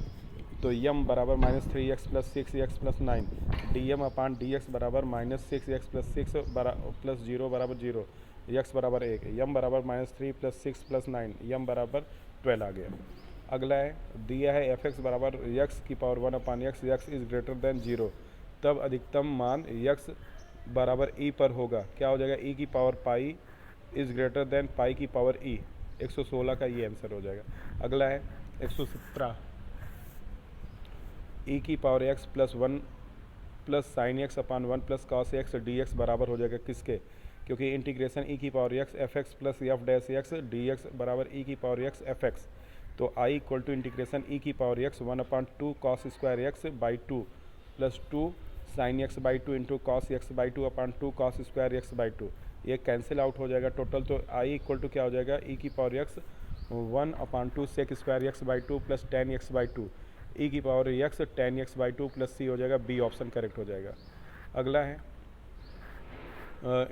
तो यम बराबर -3x plus 6x plus 9 D M upon D x बराबर -6x प्लस 6 प्लस 0 बराबर 0 एक्स बराबर 1 यम बराबर -3 प्लस 6 प्लस 9 यम बराबर 12 आ गया। अगला है दिया है एफ एक्स बराबर एक्स की power 1 upon x is greater then 0 तब अधिकतम मान एक्स बराबर ई पर होगा। क्या हो जाएगा? ई की power pi is greater than pi की पावर ई। 116 का ये आंसर हो जाएगा। अगला है 117, ई की power X plus 1 plus sine X upon 1 plus cos X D x बराबर हो जाएगा किसके? क्योंकि इंटीग्रेशन ई की power X F x plus F dash X D x बराबर ई की पावर एक्स एफ एक्स। तो I equal to integration E की power X 1/2 cos square x by 2 plus 2 sine X by 2 into cos X by 2 upon 2 cos square x by 2। ये cancel out हो जाएगा total. तो I equal to क्या हो जाएगा? E की power X 1/2 sec square x by 2 plus 10 x by 2, E की power X 10 x by 2 plus सी हो जाएगा। बी ऑप्शन करेक्ट हो जाएगा। अगला है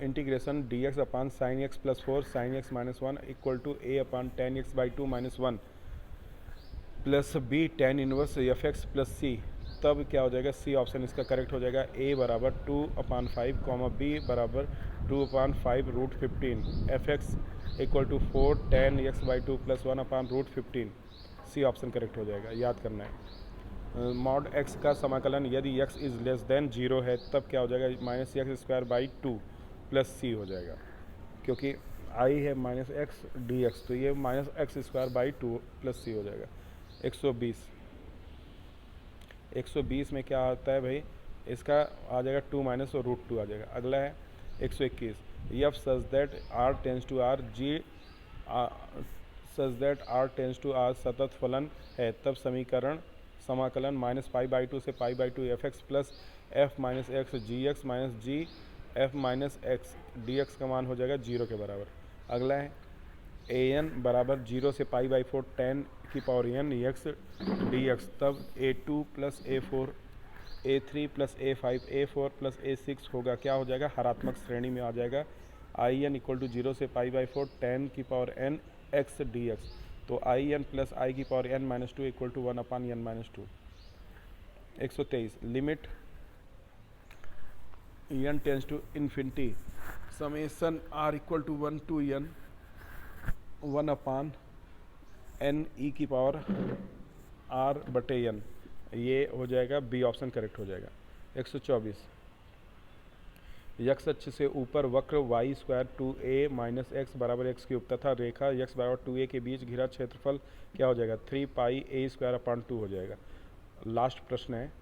integration D x upon sine X plus 4 sine X minus 1 equal to A upon 10 x by 2 minus 1 plus B tan inverse F x plus C. तब क्या हो जाएगा? सी ऑप्शन इसका करेक्ट हो जाएगा। ए बराबर 2/5 कॉमा बी बराबर 2/5 root 15 f x equal to 4 10 x by 2 plus 1/√15। C option correct हो जाएगा, याद करना है। मॉड एक्स का समाकलन यदि एक्स इज़ लेस देन 0 है तब क्या हो जाएगा? Minus x square by 2 plus सी हो जाएगा। क्योंकि आई है माइनस एक्स डी एक्स, तो ये minus x square by 2 plus सी हो जाएगा। 120 में क्या आता है भाई? इसका आ जाएगा 2 माइनस और √2 आ जाएगा। अगला है 121, f such that R tends to R g such that R tends to R सतत फलन है तब समाकलन माइनस पाई बाई 2 से pi by 2 f x plus f minus x g x minus g f minus x D x का मान हो जाएगा 0 के बराबर। अगला है ए एन बराबर 0 से पाई बाई 4 10 की power n x D x. तब A2 plus A4 A3 plus A5 A4 plus A6 होगा। क्या हो जाएगा? हरात्मक श्रेणी में आ जाएगा। आई एन इक्वल टू 0 से पाई बाई 4 10 की power n x D x. तो आई एन प्लस आई की power n minus 2 equal to 1/n-2। 123, limit n tends to infinity summation r equal to 1 to n 1/n e की power are बटे N. ये हो जाएगा। B option correct हो जाएगा। 124, x अक्ष से ऊपर वक्र y square 2a minus x बराबर एक्स क्यूब तथा रेखा यक्स बराबर 2a के बीच घिरा क्षेत्रफल क्या हो जाएगा? 3 पाई a स्क्वायर अपान 2 हो जाएगा। लास्ट प्रश्न है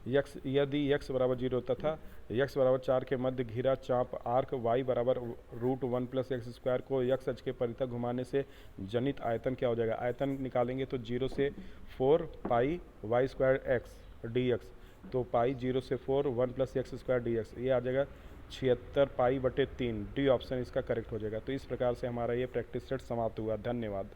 यक्स यदि यक्स बराबर 0 तथा यक्स बराबर 4 के मध्य घिरा चाप आर्क वाई बराबर √1 प्लस एक्स स्क्वायर को यक्स अक्ष के परितः घुमाने से जनित आयतन क्या हो जाएगा? आयतन निकालेंगे तो 0 से 4 pi y square x D x. तो पाई 0 से 4 1 plus x square d x, ये आ जाएगा 76 पाई बटे 3। डी ऑप्शन इसका करेक्ट हो जाएगा। तो इस प्रकार से हमारा ये प्रैक्टिस सेट समाप्त हुआ। धन्यवाद।